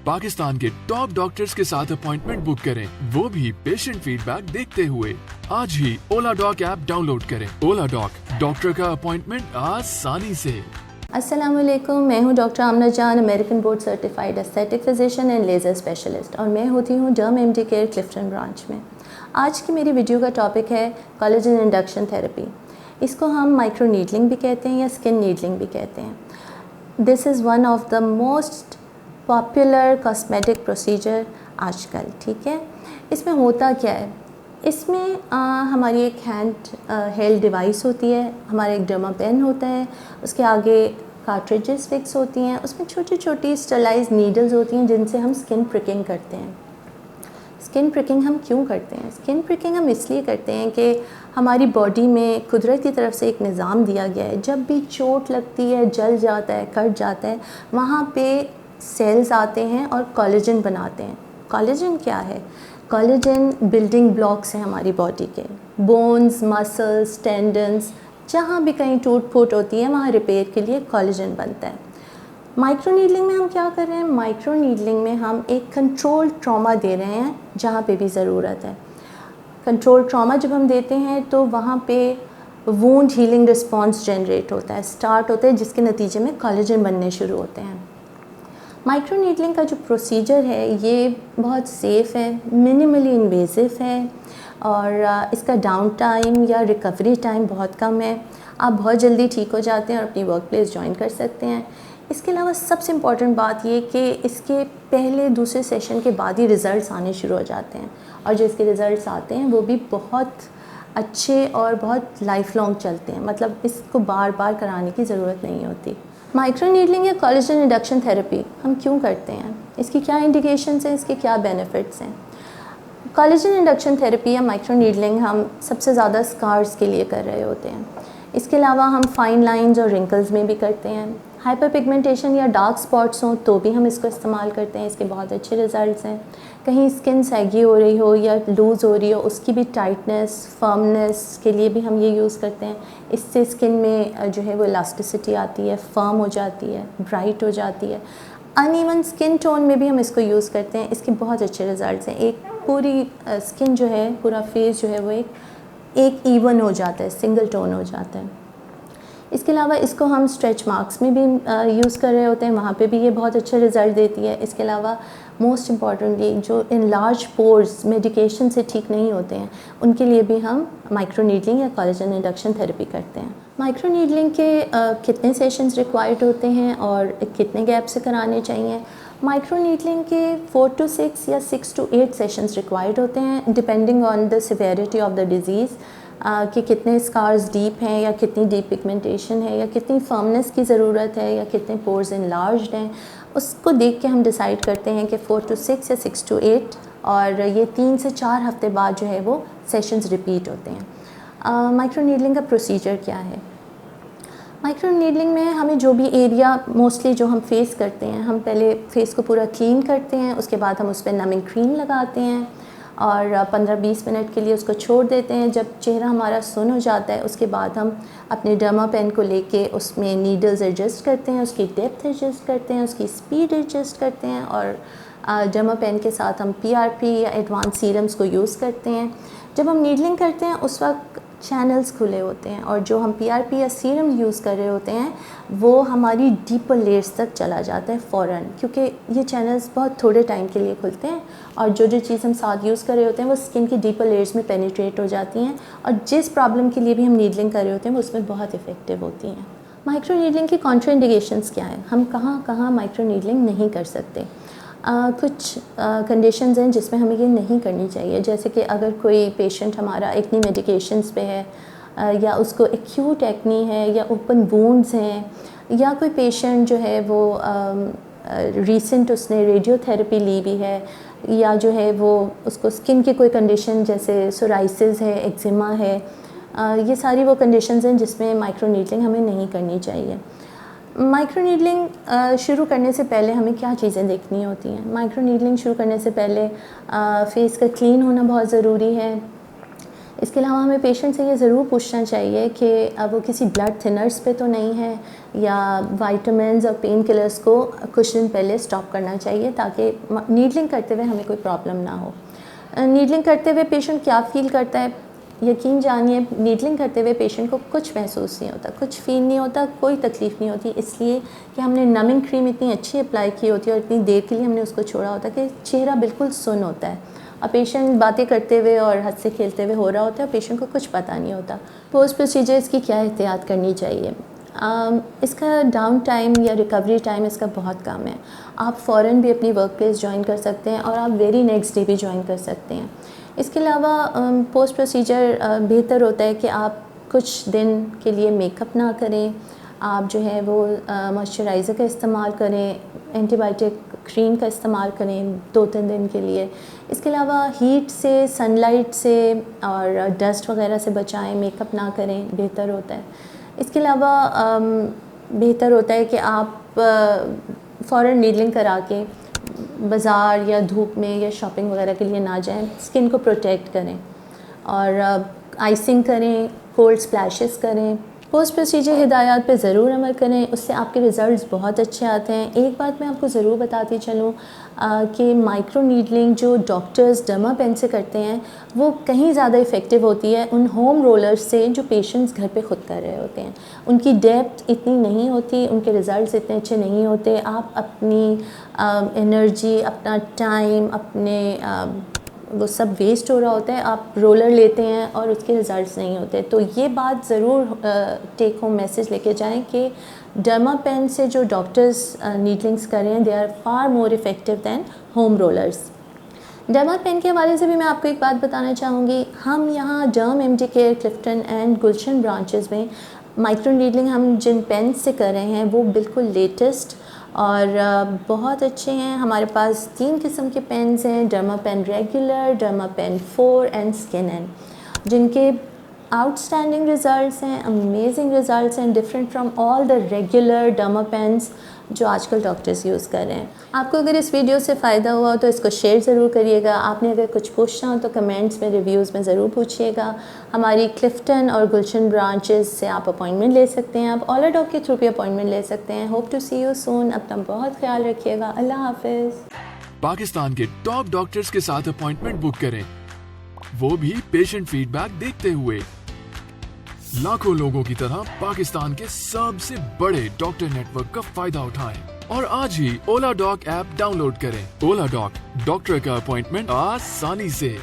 पाकिस्तान के top doctors के साथ अपॉइंटमेंट बुक करें, वो भी पेशेंट फीडबैक देखते हुए। आज ही ओला डॉक ऐप डाउनलोड करें। ओला डॉक, डॉक्टर का अपॉइंटमेंट आसानी से। अस्सलाम वालेकुम, मैं हूं डॉक्टर आमना जान, American board certified aesthetic physician and laser specialist, और मैं होती हूं डर्म एमडी केयर क्लिफ्टन ब्रांच में। आज की मेरी वीडियो का टॉपिक है कोलेजन इंडक्शन थेरेपी। इसको हम माइक्रो नीडलिंग भी कहते हैं या स्किन नीडलिंग भी कहते हैं। This is one of the most popular cosmetic procedure आजकल, ठीक है। इसमें होता क्या है, इसमें हमारी एक हैंड हेल्ड डिवाइस होती है, हमारा एक डर्मा पेन होता है, उसके आगे कार्ट्रिजेस फिक्स होती हैं, उसमें छोटी छोटी स्टरलाइज नीडल्स होती हैं जिनसे हम स्किन प्रिकिंग करते हैं। स्किन प्रिकिंग हम क्यों करते हैं? स्किन प्रिकिंग हम इसलिए करते हैं कि हमारी बॉडी में कुदरत की तरफ से एक निज़ाम दिया गया है, जब भी चोट लगती है, जल जाता है, कट जाता है, वहाँ पे सेल्स आते हैं और कोलेजन बनाते हैं। कोलेजन क्या है? कोलेजन बिल्डिंग ब्लॉक्स हैं हमारी बॉडी के। बोन्स, मसल्स, टेंडन्स, जहाँ भी कहीं टूट फूट होती है वहाँ रिपेयर के लिए कोलेजन बनता है। माइक्रो नीडलिंग में हम क्या कर रहे हैं? माइक्रो नीडलिंग में हम एक कंट्रोल ट्रॉमा दे रहे हैं जहाँ पे भी ज़रूरत है। कंट्रोल ट्रॉमा जब हम देते हैं तो वहाँ पे वूंड हीलिंग रिस्पॉन्स जनरेट होता है, स्टार्ट होता है, जिसके नतीजे में कोलेजन बनने शुरू होते हैं। माइक्रो नीडलिंग का जो प्रोसीजर है ये बहुत सेफ़ है, मिनिमली इन्वेसिव है, और इसका डाउन टाइम या रिकवरी टाइम बहुत कम है। आप बहुत जल्दी ठीक हो जाते हैं और अपनी वर्क प्लेस ज्वाइन कर सकते हैं। इसके अलावा सबसे इम्पॉर्टेंट बात ये कि इसके पहले दूसरे सेशन के बाद ही रिज़ल्ट्स आने शुरू हो जाते हैं, और जो इसके रिज़ल्ट्स आते हैं वो भी बहुत अच्छे और बहुत लाइफ लॉन्ग चलते हैं, मतलब इसको बार बार कराने की ज़रूरत नहीं होती। माइक्रो नीडलिंग या कोलेजन इंडक्शन थेरेपी हम क्यों करते हैं? इसकी क्या इंडिकेशंस हैं, इसके क्या बेनिफिट्स हैं? कोलेजन इंडक्शन थेरेपी या माइक्रो नीडलिंग हम सबसे ज़्यादा स्कार्स के लिए कर रहे होते हैं। इसके अलावा हम फाइन लाइंस और रिंकल्स में भी करते हैं। हाइपर पिगमेंटेशन या डार्क स्पॉट्स हों तो भी हम इसको इस्तेमाल करते हैं, इसके बहुत अच्छे रिज़ल्ट्स हैं। कहीं स्किन सैगी हो रही हो या लूज़ हो रही हो, उसकी भी टाइटनेस, फर्मनेस के लिए भी हम ये यूज़ करते हैं। इससे स्किन में जो है वो इलास्टिसिटी आती है, फर्म हो जाती है, ब्राइट हो जाती है। अनइवन स्किन टोन में भी हम इसको यूज़ करते हैं, इसके बहुत अच्छे रिज़ल्ट्स हैं। एक पूरी स्किन जो है, पूरा फेस जो है वो एक ईवन हो जाता है, सिंगल टोन हो जाता है। इसके अलावा इसको हम स्ट्रेच मार्क्स में भी यूज़ कर रहे होते हैं, वहाँ पे भी ये बहुत अच्छे रिज़ल्ट देती है। इसके अलावा मोस्ट इम्पॉर्टेंटली जो इन लार्ज पोर्स मेडिकेशन से ठीक नहीं होते हैं, उनके लिए भी हम माइक्रो नीडलिंग या कोलेजन इंडक्शन थेरेपी करते हैं। माइक्रो नीडलिंग के कितने सेशंस रिक्वायर्ड होते हैं और कितने गैप से कराने चाहिए? माइक्रो नीडलिंग के 4 to 6 या 6 to 8 सेशंस रिक्वायर्ड होते हैं, depending on the severity of the disease, कि कितने स्कार्स डीप हैं या कितनी डीप पिगमेंटेशन है या कितनी फर्मनेस की ज़रूरत है या कितने पोर्स इनलार्ज्ड हैं। उसको देख के हम डिसाइड करते हैं कि 4 to 6 या 6 to 8, और ये 3 से 4 हफ्ते बाद जो है वो सेशंस रिपीट होते हैं। माइक्रो नीडलिंग का प्रोसीजर क्या है? माइक्रो नीडलिंग में हमें जो भी एरिया मोस्टली जो हम फेस करते हैं, हम पहले फेस को पूरा क्लीन करते हैं, उसके बाद हम उस पर नमिंग क्रीम लगाते हैं और 15-20 मिनट के लिए उसको छोड़ देते हैं। जब चेहरा हमारा सुन हो जाता है, उसके बाद हम अपने डर्मा पेन को लेके उसमें नीडल्स एडजस्ट करते हैं, उसकी डेप्थ एडजस्ट करते हैं, उसकी स्पीड एडजस्ट करते हैं, और डर्मा पेन के साथ हम PRP या एडवांस सीरम्स को यूज़ करते हैं। जब हम नीडलिंग करते हैं उस वक्त चैनल्स खुले होते हैं, और जो हम PRP या सीरम यूज़ कर रहे होते हैं वो हमारी डीपर लेयर्स तक चला जाता है फ़ौरन, क्योंकि ये चैनल्स बहुत थोड़े टाइम के लिए खुलते हैं, और जो चीज़ हम साथ यूज़ कर रहे होते हैं वो स्किन की डीपर लेयर्स में पेनिट्रेट हो जाती हैं, और जिस प्रॉब्लम के लिए भी हम नीडलिंग कर रहे होते हैं वो उसमें बहुत इफ़ेक्टिव होती हैं। माइक्रो नीडलिंग की कॉन्ट्राइंडिकेशंस क्या हैं? हम कहाँ कहाँ माइक्रो नीडलिंग नहीं कर सकते? कुछ कंडीशंस हैं जिसमें हमें ये नहीं करनी चाहिए, जैसे कि अगर कोई पेशेंट हमारा एक्नी मेडिकेशंस पे है, या उसको एक्यूट एक्नी है या ओपन वूंड्स हैं, या कोई पेशेंट जो है वो रीसेंट उसने रेडियोथेरेपी ली भी है, या जो है वो उसको स्किन की कोई कंडीशन जैसे सोराइसिस है, एक्जिमा है, ये सारी वो कंडीशंस हैं जिसमें माइक्रो नीडलिंग हमें नहीं करनी चाहिए। माइक्रो नीडलिंग शुरू करने से पहले हमें क्या चीज़ें देखनी होती हैं? माइक्रो नीडलिंग शुरू करने से पहले फेस का क्लीन होना बहुत ज़रूरी है। इसके अलावा हमें पेशेंट से ये ज़रूर पूछना चाहिए कि अब वो किसी ब्लड थिनर्स पे तो नहीं है, या वाइटामिन्स और पेन किलर्स को कुछ दिन पहले स्टॉप करना चाहिए ताकि नीडलिंग करते हुए हमें कोई प्रॉब्लम ना हो। नीडलिंग करते हुए पेशेंट क्या फ़ील करता है, यकीन जानिए नीडलिंग करते हुए पेशेंट को कुछ महसूस नहीं होता, कुछ फ़ील नहीं होता, कोई तकलीफ़ नहीं होती, इसलिए कि हमने नमिंग क्रीम इतनी अच्छी अप्लाई की होती है और इतनी देर के लिए हमने उसको छोड़ा होता है कि चेहरा बिल्कुल सुन्न होता है और पेशेंट बातें करते हुए और हंसते खेलते हुए हो रहा होता है, पेशेंट को कुछ पता नहीं होता। पोस्ट प्रोसीजर इसकी क्या एहतियात करनी चाहिए। इसका डाउन टाइम या रिकवरी टाइम इसका बहुत कम है। आप फ़ौरन भी अपनी वर्क प्लेस ज्वाइन कर सकते हैं और आप वेरी नेक्स्ट डे भी ज्वाइन कर सकते हैं। इसके अलावा पोस्ट प्रोसीजर बेहतर होता है कि आप कुछ दिन के लिए मेकअप ना करें, आप जो है वो मॉइस्चराइज़र का इस्तेमाल करें, एंटीबायोटिक क्रीम का इस्तेमाल करें 2-3 दिन के लिए। इसके अलावा हीट से, सनलाइट से और डस्ट वगैरह से बचाएं, मेकअप ना करें, बेहतर होता है। इसके अलावा बेहतर होता है कि आप फ़ौरन नीडलिंग करा के बाज़ार या धूप में या शॉपिंग वगैरह के लिए ना जाएं, स्किन को प्रोटेक्ट करें और आइसिंग करें, कोल्ड स्प्लैशेस करें। पोस्ट प्रोसीजर हिदायत पे ज़रूर अमल करें, उससे आपके रिज़ल्ट्स बहुत अच्छे आते हैं। एक बात मैं आपको ज़रूर बताती चलूँ कि माइक्रो नीडलिंग जो डॉक्टर्स डर्मापेन से करते हैं वो कहीं ज़्यादा इफ़ेक्टिव होती है उन होम रोलर्स से जो पेशेंट्स घर पे खुद कर रहे होते हैं। उनकी डेप्थ इतनी नहीं होती, उनके रिज़ल्ट्स इतने अच्छे नहीं होते। आप अपनी एनर्जी, अपना टाइम, अपने वो सब वेस्ट हो रहा होता है, आप रोलर लेते हैं और उसके रिज़ल्ट्स नहीं होते। तो ये बात ज़रूर टेक होम मैसेज लेके जाएं कि डर्मापेन से जो डॉक्टर्स नीडलिंग्स कर रहे हैं they are far more effective than home rollers. Dermapen के हवाले से भी मैं आपको एक बात बताना चाहूँगी। हम यहाँ derm MD care Clifton and Gulshan branches में माइक्रो नीडलिंग हम जिन पेन से कर रहे हैं वो बिल्कुल लेटेस्ट और बहुत अच्छे हैं। हमारे पास 3 किस्म के पेन्स हैं, dermapen regular, dermapen 4 and skin N, जिनके आउटस्टैंडिंग रिज़ल्ट्स हैं, अमेजिंग रिज़ल्ट्स हैं, different from all the regular dermapens जो आजकल डॉक्टर्स यूज़ कर रहे हैं। आपको अगर इस वीडियो से फ़ायदा हुआ तो इसको शेयर ज़रूर करिएगा। आपने अगर कुछ पूछना हो तो कमेंट्स में, रिव्यूज़ में ज़रूर पूछिएगा। हमारी क्लिफ्टन और गुलशन ब्रांचेस से आप अपॉइंटमेंट ले सकते हैं, आप ओला डॉक के थ्रू भी अपॉइंटमेंट ले सकते हैं। Hope to see you soon. अपना बहुत ख्याल रखिएगा। अल्लाह हाफिज़। पाकिस्तान के टॉप डॉक्टर्स के साथ अपॉइंटमेंट बुक करें, वो भी पेशेंट फीडबैक देखते हुए। लाखों लोगों की तरह पाकिस्तान के सबसे बड़े डॉक्टर नेटवर्क का फायदा उठाएं और आज ही ओला डॉक ऐप डाउनलोड करें। ओला डॉक, डॉक्टर का अपॉइंटमेंट आसानी से।